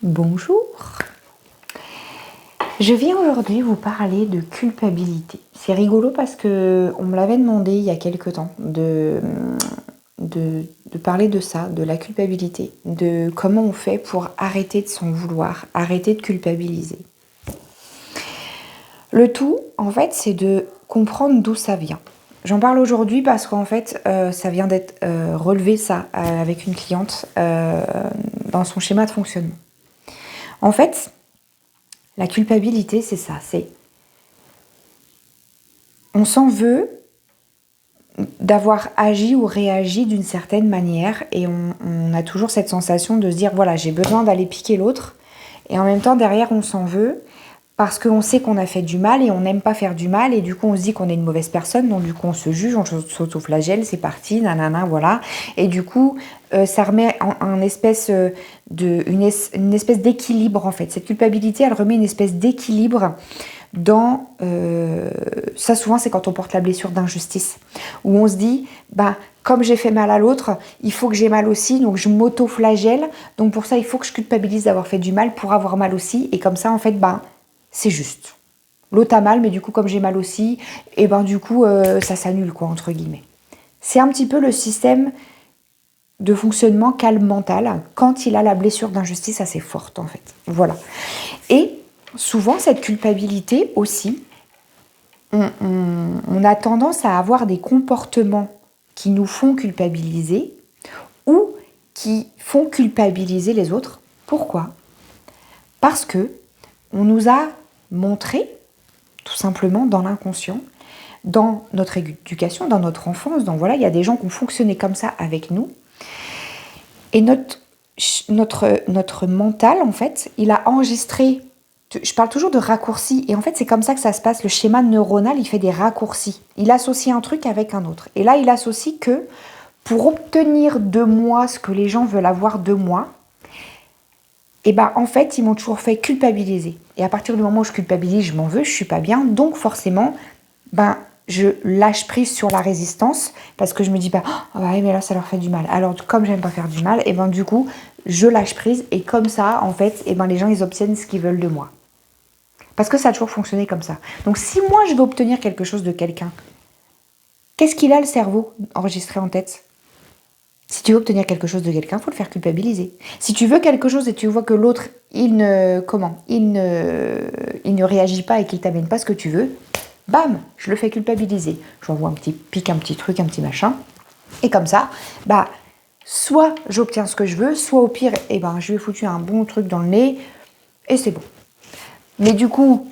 Bonjour. Je viens aujourd'hui vous parler de culpabilité. C'est rigolo parce que on me l'avait demandé il y a quelque temps de parler de ça, de la culpabilité, de comment on fait pour arrêter de s'en vouloir, arrêter de culpabiliser. Le tout, en fait, c'est de comprendre d'où ça vient. J'en parle aujourd'hui parce qu'en fait, ça vient d'être relevé ça avec une cliente dans son schéma de fonctionnement. En fait, la culpabilité, c'est ça, c'est on s'en veut d'avoir agi ou réagi d'une certaine manière et on a toujours cette sensation de se dire voilà, j'ai besoin d'aller piquer l'autre et en même temps derrière on s'en veut parce qu'on sait qu'on a fait du mal et on n'aime pas faire du mal et du coup on se dit qu'on est une mauvaise personne, donc du coup on se juge, on s'autoflagelle, c'est parti, nanana, voilà. Et du coup ça remet une espèce d'équilibre en fait. Cette culpabilité elle remet une espèce d'équilibre dans ça souvent c'est quand on porte la blessure d'injustice où on se dit bah comme j'ai fait mal à l'autre il faut que j'ai mal aussi, donc je m'auto-flagelle, donc pour ça il faut que je culpabilise d'avoir fait du mal pour avoir mal aussi, et comme ça en fait bah c'est juste, l'autre a mal mais du coup comme j'ai mal aussi et ben du coup ça s'annule quoi entre guillemets. C'est un petit peu le système de fonctionnement calme mental quand il a la blessure d'injustice assez forte en fait, voilà. Et souvent, cette culpabilité aussi, on a tendance à avoir des comportements qui nous font culpabiliser ou qui font culpabiliser les autres. Pourquoi ? Parce que on nous a montré, tout simplement dans l'inconscient, dans notre éducation, dans notre enfance, donc voilà, il y a des gens qui ont fonctionné comme ça avec nous. Et notre mental, en fait, il a enregistré. Je parle toujours de raccourcis, et en fait c'est comme ça que ça se passe. Le schéma neuronal, il fait des raccourcis. Il associe un truc avec un autre. Et là, il associe que pour obtenir de moi ce que les gens veulent avoir de moi, et ben en fait, ils m'ont toujours fait culpabiliser. Et à partir du moment où je culpabilise, je m'en veux, je suis pas bien. Donc forcément, ben je lâche prise sur la résistance parce que je me dis pas oh ouais mais là ça leur fait du mal. Alors comme j'aime pas faire du mal, et ben du coup je lâche prise et comme ça en fait, et ben les gens ils obtiennent ce qu'ils veulent de moi. Parce que ça a toujours fonctionné comme ça. Donc si moi je veux obtenir quelque chose de quelqu'un, qu'est-ce qu'il a le cerveau enregistré en tête ? Si tu veux obtenir quelque chose de quelqu'un, il faut le faire culpabiliser. Si tu veux quelque chose et tu vois que l'autre, il ne réagit pas et qu'il t'amène pas ce que tu veux, bam, je le fais culpabiliser. J'envoie un petit pic, un petit truc, un petit machin. Et comme ça, bah, soit j'obtiens ce que je veux, soit au pire, eh ben, je lui ai foutu un bon truc dans le nez et c'est bon. Mais du coup,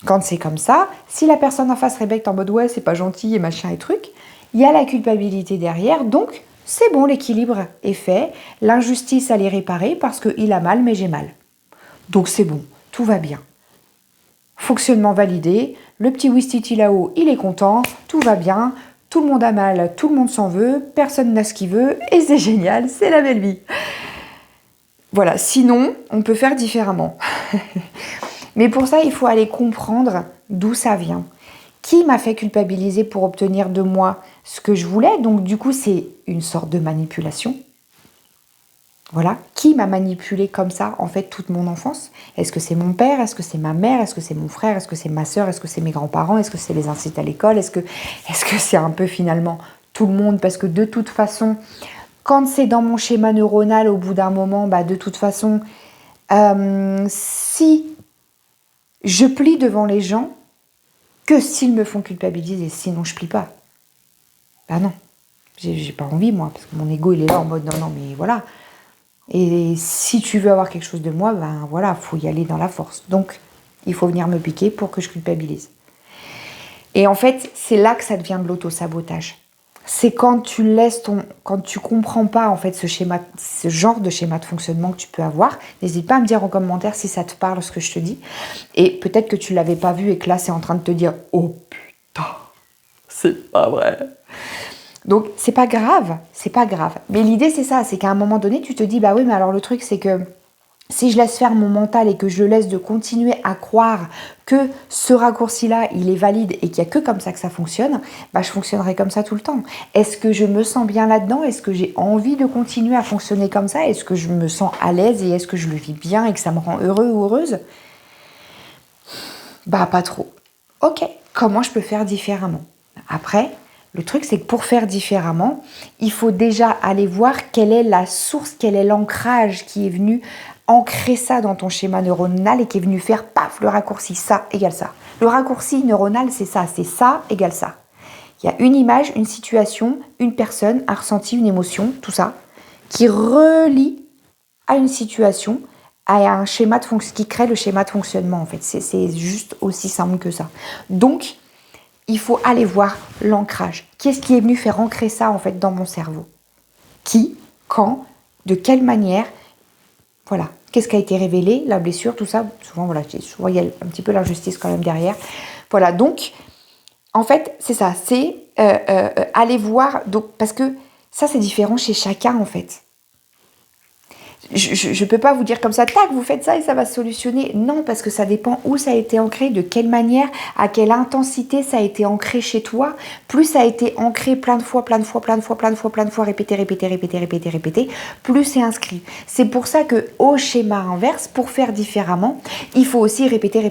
quand c'est comme ça, si la personne en face rébecte en mode ouais, c'est pas gentil et machin et truc, il y a la culpabilité derrière, donc c'est bon, l'équilibre est fait, l'injustice elle est réparée parce qu'il a mal mais j'ai mal. Donc c'est bon, tout va bien. Fonctionnement validé, le petit Wistiti là-haut, il est content, tout va bien, tout le monde a mal, tout le monde s'en veut, personne n'a ce qu'il veut et c'est génial, c'est la belle vie. Voilà, sinon on peut faire différemment. Mais pour ça, il faut aller comprendre d'où ça vient. Qui m'a fait culpabiliser pour obtenir de moi ce que je voulais ? Donc du coup, c'est une sorte de manipulation. Voilà. Qui m'a manipulé comme ça, en fait, toute mon enfance ? Est-ce que c'est mon père ? Est-ce que c'est ma mère ? Est-ce que c'est mon frère ? Est-ce que c'est ma sœur ? Est-ce que c'est mes grands-parents ? Est-ce que c'est les instituts à l'école ? Est-ce que c'est un peu finalement tout le monde ? Parce que de toute façon, quand c'est dans mon schéma neuronal, au bout d'un moment, bah, de toute façon, si je plie devant les gens, que s'ils me font culpabiliser, sinon je plie pas. Bah non, j'ai pas envie moi, parce que mon ego il est là en mode non, mais voilà. Et si tu veux avoir quelque chose de moi, ben voilà, faut y aller dans la force. Donc, il faut venir me piquer pour que je culpabilise. Et en fait, c'est là que ça devient de l'auto-sabotage. C'est quand quand tu comprends pas en fait ce genre de schéma de fonctionnement que tu peux avoir. N'hésite pas à me dire en commentaire si ça te parle ce que je te dis. Et peut-être que tu l'avais pas vu et que là c'est en train de te dire oh putain, c'est pas vrai. Donc c'est pas grave. Mais l'idée c'est ça, c'est qu'à un moment donné tu te dis bah oui mais alors le truc c'est que si je laisse faire mon mental et que je le laisse de continuer à croire que ce raccourci-là, il est valide et qu'il n'y a que comme ça que ça fonctionne, bah, je fonctionnerai comme ça tout le temps. Est-ce que je me sens bien là-dedans? Est-ce que j'ai envie de continuer à fonctionner comme ça? Est-ce que je me sens à l'aise et est-ce que je le vis bien et que ça me rend heureux ou heureuse? Bah, pas trop. Ok, comment je peux faire différemment? Après, le truc, c'est que pour faire différemment, il faut déjà aller voir quelle est la source, quel est l'ancrage qui est venu ancrer ça dans ton schéma neuronal et qui est venu faire, paf, le raccourci, ça égale ça. Le raccourci neuronal, c'est ça égale ça. Il y a une image, une situation, une personne, un ressenti, une émotion, tout ça, qui relie à une situation, à un schéma de fonction, qui crée le schéma de fonctionnement, en fait. C'est juste aussi simple que ça. Donc, il faut aller voir l'ancrage. Qu'est-ce qui est venu faire ancrer ça, en fait, dans mon cerveau? Qui, quand, de quelle manière? Voilà. Qu'est-ce qui a été révélé? La blessure, tout ça. Souvent, voilà, souvent, il y a un petit peu l'injustice quand même derrière. Voilà, donc, en fait, c'est ça. C'est aller voir, donc, parce que ça, c'est différent chez chacun, en fait. Je ne peux pas vous dire comme ça, tac, vous faites ça et ça va se solutionner. Non, parce que ça dépend où ça a été ancré, de quelle manière, à quelle intensité ça a été ancré chez toi. Plus ça a été ancré plein de fois, répété, plus c'est inscrit. C'est pour ça que au schéma inverse, pour faire différemment, il faut aussi répéter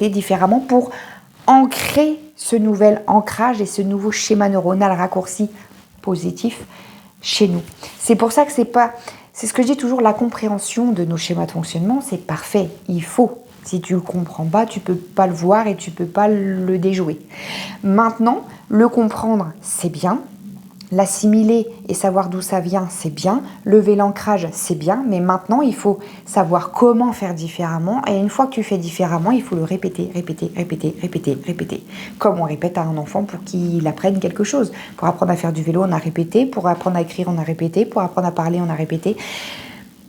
différemment pour ancrer ce nouvel ancrage et ce nouveau schéma neuronal raccourci positif chez nous. C'est pour ça que c'est ce que je dis toujours, la compréhension de nos schémas de fonctionnement, c'est parfait, il faut. Si tu le comprends pas, tu peux pas le voir et tu peux pas le déjouer. Maintenant, le comprendre, c'est bien. L'assimiler et savoir d'où ça vient, c'est bien. Lever l'ancrage, c'est bien. Mais maintenant, il faut savoir comment faire différemment. Et une fois que tu fais différemment, il faut le répéter. Comme on répète à un enfant pour qu'il apprenne quelque chose. Pour apprendre à faire du vélo, on a répété. Pour apprendre à écrire, on a répété. Pour apprendre à parler, on a répété.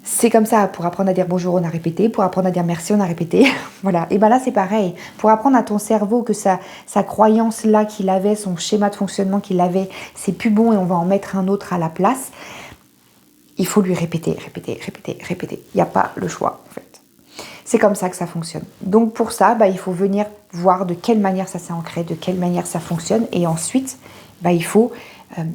C'est comme ça, pour apprendre à dire bonjour, on a répété. Pour apprendre à dire merci, on a répété. Voilà. Et bien là, c'est pareil. Pour apprendre à ton cerveau que sa croyance-là qu'il avait, son schéma de fonctionnement qu'il avait, c'est plus bon et on va en mettre un autre à la place, il faut lui répéter. Il n'y a pas le choix, en fait. C'est comme ça que ça fonctionne. Donc pour ça, il faut venir voir de quelle manière ça s'est ancré, de quelle manière ça fonctionne. Et ensuite, il faut...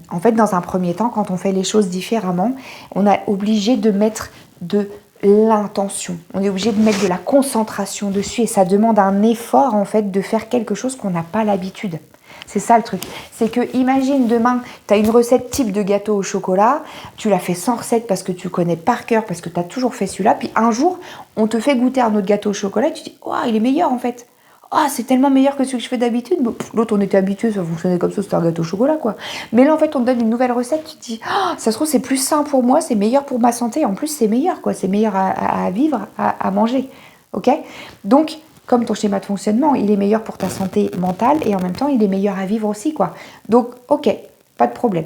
en fait, dans un premier temps, quand on fait les choses différemment, on est obligé de mettre de l'intention. On est obligé de mettre de la concentration dessus et ça demande un effort, en fait, de faire quelque chose qu'on n'a pas l'habitude. C'est ça le truc. C'est que, imagine demain, tu as une recette type de gâteau au chocolat, tu l'as fait sans recette parce que tu connais par cœur, parce que tu as toujours fait celui-là, puis un jour, on te fait goûter un autre gâteau au chocolat et tu te dis « Oh, il est meilleur en fait !» Ah, c'est tellement meilleur que celui que je fais d'habitude. Bon, l'autre, on était habitué, ça fonctionnait comme ça, c'était un gâteau au chocolat, quoi. Mais là, en fait, on te donne une nouvelle recette, tu te dis, ah, ça se trouve, c'est plus sain pour moi, c'est meilleur pour ma santé. En plus, c'est meilleur, quoi. C'est meilleur à vivre, à manger. Ok? Donc, comme ton schéma de fonctionnement, il est meilleur pour ta santé mentale et en même temps, il est meilleur à vivre aussi, quoi. Donc, ok, pas de problème.